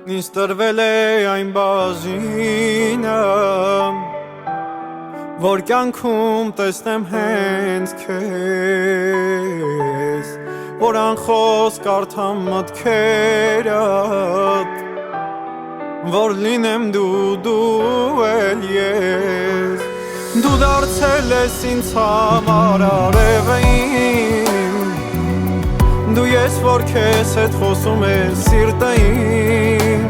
Ինձ տրվել է այն բաժինը, որ կյանքում տեսնեմ հենց քեզ, որ անխոս կարդամ մտքերդ, որ լինեմ դու էլ ես։ Դու դարձել ես ինձ համար արևը իմ, դու ես որ քեզ հետ խոսում ես սիրտը իմ,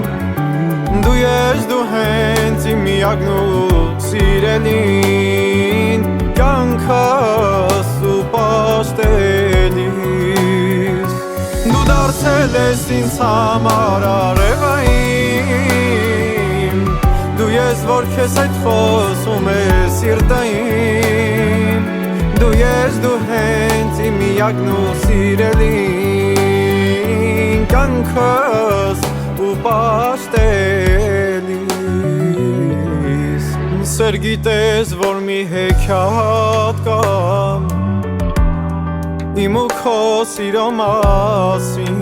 դու ես դու հենց իմ միակն ու սիրելին, կյանքս ու պաշտելիս։ Դու դարձել ես ինձ համար արևը իմ, դու ես որ քեզ հետ խոսում ես սիրտը իմ, դու ես դու հենց իմ միակն ու սիրելին, կյանքս ու պաշտելիս։ Սեր գիտես որ մի հեքիաթ կա իմ ու քո սիրո մասին,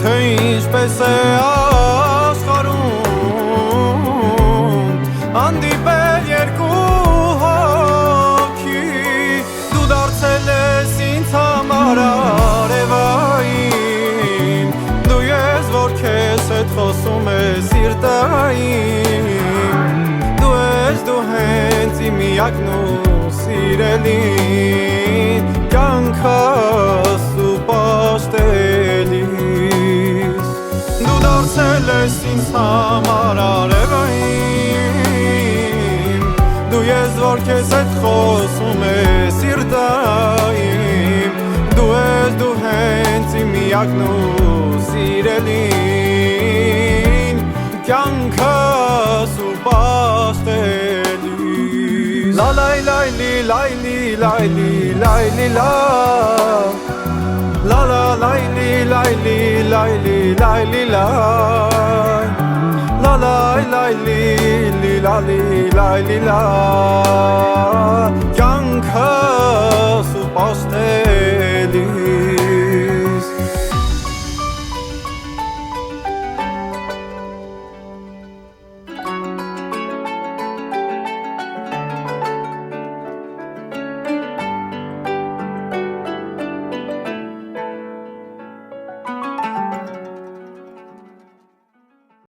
թե ինչպես է աշխարհում հանդիպել երկու հոգի։ Դու դարձել ես ինձ համար արևը իմ, դու ես որ քեզ հետ խոսում ես սիրտը իմ, դու ես դու հենց իմ միակն ու սիրելին, կյանքս ու պաշտելիս։ Դու դարձել ես ինձ համար արևը իմ, դու ես որ քեզ հետ խոսում ես սիրտը իմ, դու ես դու հենց իմ միակն ու սիրելին, կյանքս ու պաշտելիս։ Լա լայ լայ լի լայ լի լայ լի լայ լի լա, La la lay li lay li lay li lay li lay, la lay lay li li la li lay li la, կյանքս ու պաշտելիս։